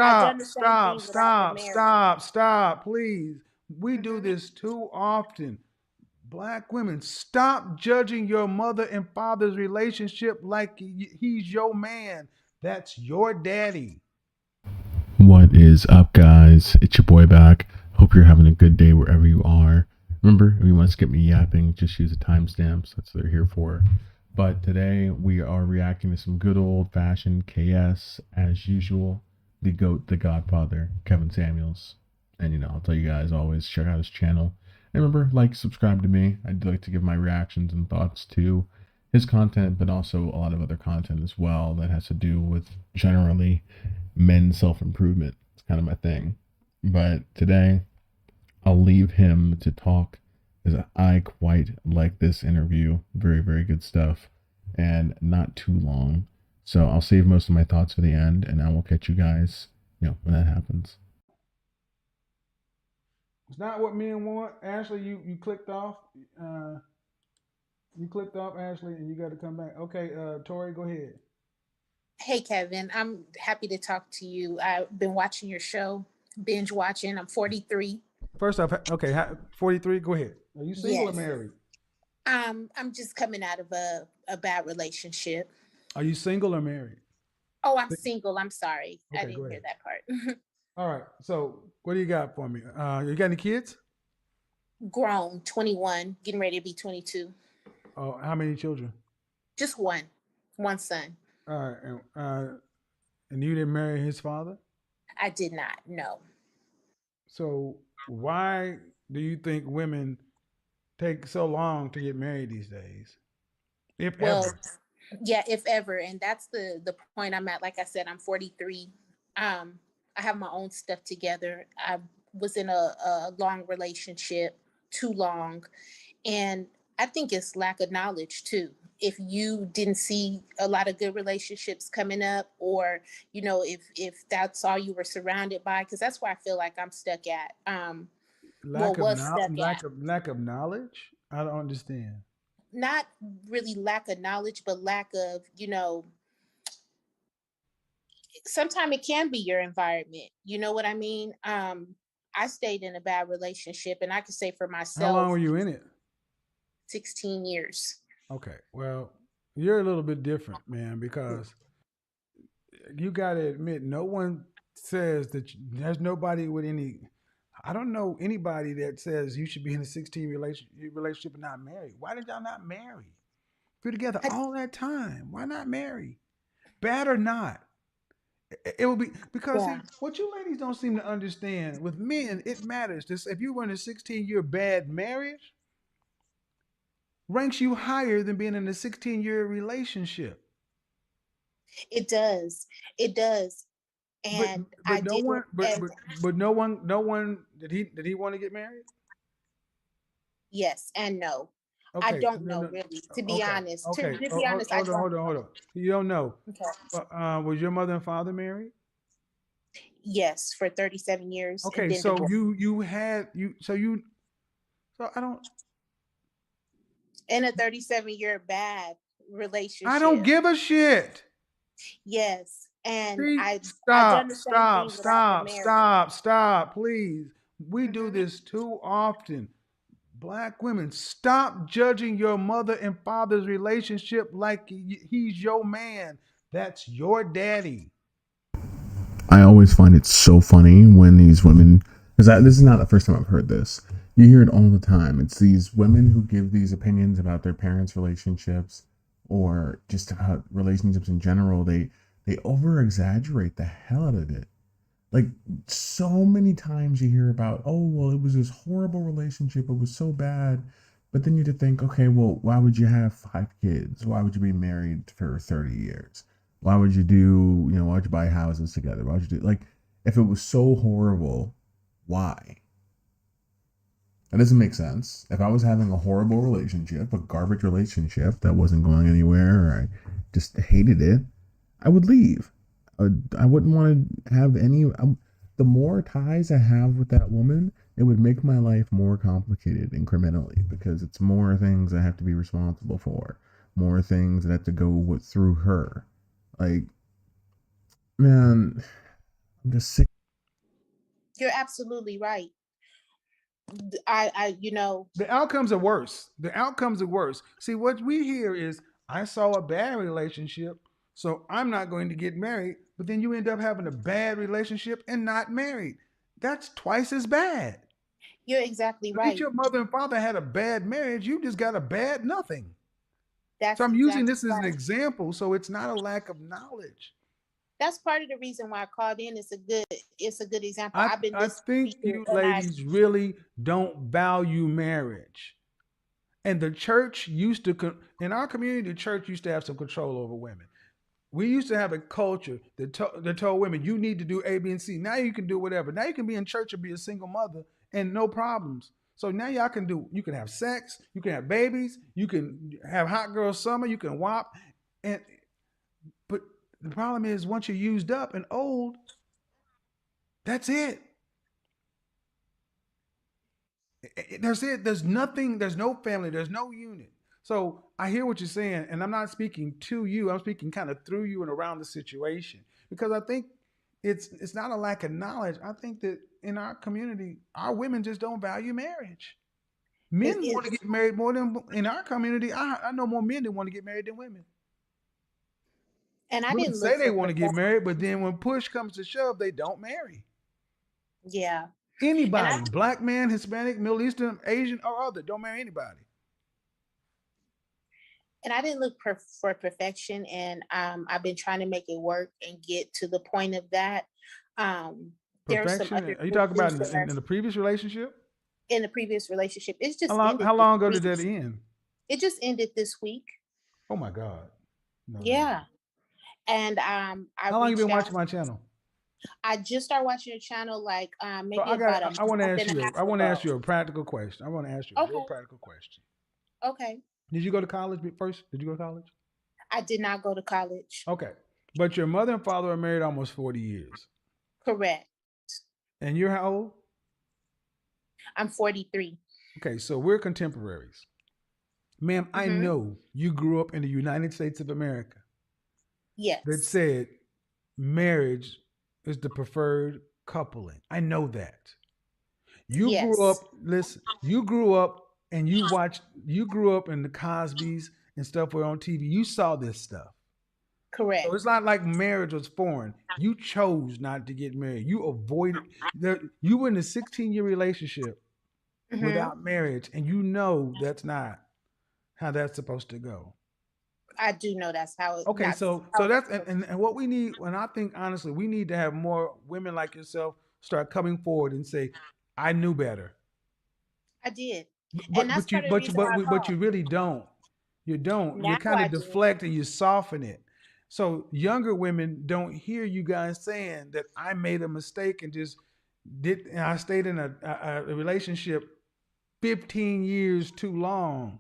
I've Stop, done the same stop, thing without the stop, marriage. stop, stop, please. We do Hmm. this too often. Black women, stop judging your mother and father's relationship like he's your man. That's your daddy. What is up, guys? It's your boy back. Hope you're having a good day wherever you are. Remember, if you want to skip me yapping, just use the timestamps. That's what they're here for. But today we are reacting to some good old fashioned KS as usual. The GOAT, the Godfather, Kevin Samuels. And I'll tell you guys always check out his channel. And remember, like, subscribe to me. I'd like to give my reactions and thoughts to his content, but also a lot of other content as well that has to do with generally men's self improvement. It's kind of my thing. But today, I'll leave him to talk because I quite like this interview. Very, very good stuff and not too long. So I'll save most of my thoughts for the end and I will catch you guys, when that happens. It's not what men want. Ashley, you clicked off. Uh, you clicked off, Ashley, and you got to come back. Okay, Tori, go ahead. Hey, Kevin, I'm happy to talk to you. I've been watching your show, binge watching. I'm 43. First off, okay, 43, go ahead. Are you single or Yes. married? I'm just coming out of a bad relationship. Are you single or married? Oh, I'm single. I'm sorry. I Okay, go didn't hear ahead. that part. All right, so what do you got for me? You got any kids? Grown, 21, getting ready to be 22. Oh, how many children? Just one son. All right, and you didn't marry his father? I did not. No. So why do you think women take so long to get married these days, if Well, ever? yeah, if ever, and that's the point I'm at. Like I said, I'm 43. I have my own stuff together. I was in a long relationship, too long, and I think it's lack of knowledge too. If you didn't see a lot of good relationships coming up, or if that's all you were surrounded by, because that's where I feel like I'm stuck at. Well, was stuck at. Lack of knowledge. I don't understand. Not really lack of knowledge, but lack of, sometimes it can be your environment. You know what I mean? I stayed in a bad relationship, and I could say for How long myself, were you in it? 16 years. Okay, well, you're a little bit different, man, because you got to admit, no one says that there's nobody with any. I don't know anybody that says you should be in a 16 relationship and not married. Why did y'all not marry? If you're together I, all that time, why not marry? Bad or not, it will be because yeah, see what you ladies don't seem to understand. With men, it matters. This if you were in a 16-year bad marriage, ranks you higher than being in a 16-year relationship. it does. It does. But And I but no didn't. one but no one did he want to get married? Yes and no. I Okay, don't no, know no. really, to be Okay, honest. To, okay. to Oh, be honest, I don't know. hold on. You don't know. Okay. Was your mother and father married? Yes, for 37 years and Okay, then so divorced. you had you so you so In a 37-year bad I don't relationship. give a shit. Yes. And See, I done the same thing without the marriage. stop, please. We do Hmm. this too often. Black women, stop judging your mother and father's relationship like he's your man. That's your daddy. I always find it so funny when these women, because this is not the first time I've heard this. You hear it all the time. It's these women who give these opinions about their parents' relationships or just about relationships in general. They over exaggerate the hell out of it. Like so many times you hear about, oh well, it was this horrible relationship. It was so bad. But then you have to think, okay, well, why would you have 5 kids? Why would you be married for 30 years? Why would you do, why would you buy houses together? Why would you do, like, if it was so horrible, why? That doesn't make sense. If I was having a horrible relationship, a garbage relationship that wasn't going anywhere, or I just hated it, I would leave. I wouldn't want to have any. The more ties I have with that woman, it would make my life more complicated incrementally because it's more things I have to be responsible for, more things that have to go through her. Like, man, I'm just sick. You're absolutely right. I The outcomes are worse. The outcomes are worse. See, what we hear is, I saw a bad relationship, so I'm not going to get married. But then you end up having a bad relationship and not married. That's twice as bad. you're exactly At least right. your mother and father had a bad marriage. You just got a bad nothing. So That's I'm using exactly this as an right. example, so it's not a lack of knowledge. That's part of the reason why I called in. It's a good example. I I've been I listening to think you, you and I ladies really don't value marriage. And the church used to, in our community, the church used to have some control over women. We used to have a culture that told women, you need to do A, B, and C. Now you can do whatever. Now you can be in church and be a single mother and no problems. So now you can have sex, you can have babies, you can have hot girl summer, you can WAP. And, but the problem is, once you're used up and old, that's it. There's it. There's nothing. There's no family. There's no unit. So I hear what you're saying, and I'm not speaking to you. I'm speaking kind of through you and around the situation, because I think it's not a lack of knowledge. I think that in our community, our women just don't value marriage. it, Men want to it's get married more than in our community. I know more men that want to get married than women. and I Women didn't say look they for want to get perfection. married, but then when push comes to shove, they don't marry. Yeah, and I Anybody, black man, Hispanic, Middle Eastern, Asian, or other, don't marry anybody. and I didn't look for perfection, and I've been trying to make it work and get to the point of that. Um, there are some Perfection? other Are you talking about things that are in the previous relationship? in the previous relationship. It's How just long? ended How this long ago week. did that end? It just ended this week. Oh my God! No, no, no. Yeah, and I How long you reached been out. watching my channel? I just started watching your channel like So maybe I got. about a I want to month ask and a you. half I want to ago. ask you a practical question. I want to ask you a real Okay, practical question. okay. Did you go to college first? Did you go to college? I did not go to college. Okay, but your mother and father are married almost 40 years, Correct. and you're how old? I'm 43. Okay, so we're contemporaries, ma'am. I Mm-hmm. know you grew up in the United States of America that Yes. said marriage is the preferred coupling. I know that. You grew Yes. up, listen, you grew up and you grew up in the Cosbys and stuff were on TV. You saw this stuff. So Correct. it's not like marriage was foreign. You chose not to get married. You avoided, you were in a 16-year relationship Mm-hmm. without marriage, and you know that's not how that's supposed to go. I do know that's how it Okay, not so how it's that's supposed and what we need, and I think honestly, we need to have more women like yourself start coming forward and say, I knew better. I did. And But that's but you part of the but you reason why I but called. you really don't. You don't. You Now kind I of do. deflect and you soften it. So younger women don't hear you guys saying that I made a mistake and just did. And I stayed in a relationship 15 years too long.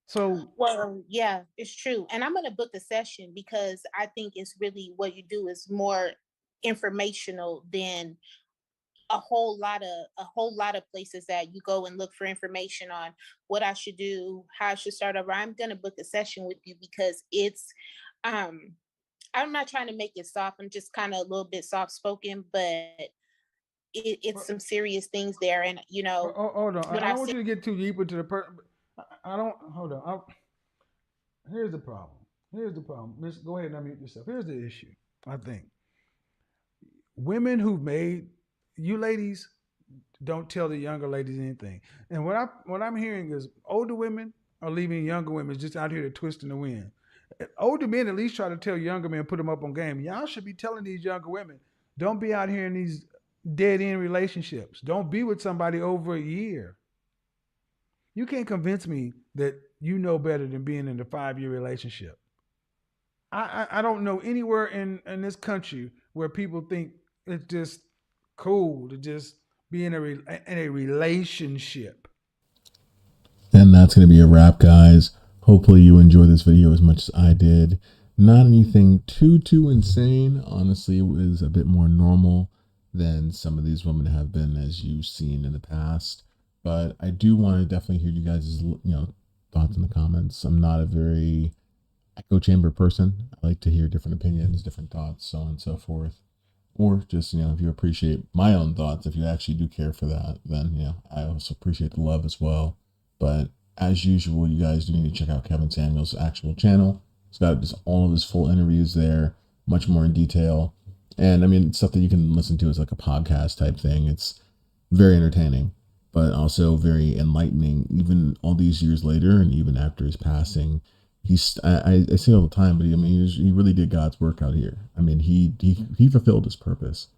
So Well, yeah, it's true. And I'm gonna book a session because I think it's really what you do is more informational than a whole lot of places that you go and look for information on what I should do, how I should start over. I'm gonna book a session with you because um I'm not trying to make it soft. I'm just kind of a little bit soft spoken, but it's some serious things there. And hold on. when I I don't want sit, you to get too deep into the per. I don't. Hold on. Here's the problem. Here's the problem. Let's go ahead and unmute yourself. Here's the issue. I think women who've made, you ladies don't tell the younger ladies anything. And what I'm hearing is older women are leaving younger women just out here to twist in the wind. Older men at least try to tell younger men, put them up on game. Y'all should be telling these younger women, don't be out here in these dead end relationships. Don't be with somebody over a year. You can't convince me that you know better than being in a 5 year relationship. I don't know anywhere in this country where people think it's just cool to just be in a relationship. And that's going to be a wrap, guys. Hopefully you enjoyed this video as much as I did. Not anything too insane. Honestly, it was a bit more normal than some of these women have been, as you've seen in the past. But I do want to definitely hear you guys' thoughts in the comments. I'm not a very echo chamber person. I like to hear different opinions, different thoughts, so on and so forth. or just, if you appreciate my own thoughts, if you actually do care for that, then, I also appreciate the love as well. But as usual, you guys do need to check out Kevin Samuel's actual channel. He's got just all of his full interviews there, much more in detail. And I mean, it's stuff that you can listen to as like a podcast type thing. It's very entertaining, but also very enlightening, even all these years later and even after his passing. I say all the time, but he really did God's work out here. I mean, he fulfilled his purpose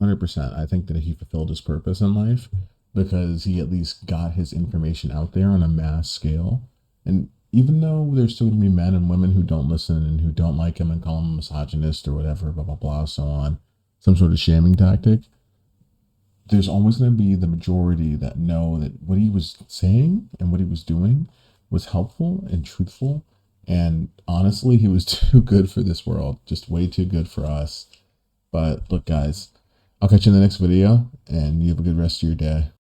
100%. I think that he fulfilled his purpose in life because he at least got his information out there on a mass scale. And even though there's still going to be men and women who don't listen and who don't like him and call him a misogynist or whatever, blah, blah, blah, so on, some sort of shaming tactic, there's always going to be the majority that know that what he was saying and what he was doing was helpful and truthful. And honestly, he was too good for this world, just way too good for us. But look, guys, I'll catch you in the next video, and you have a good rest of your day.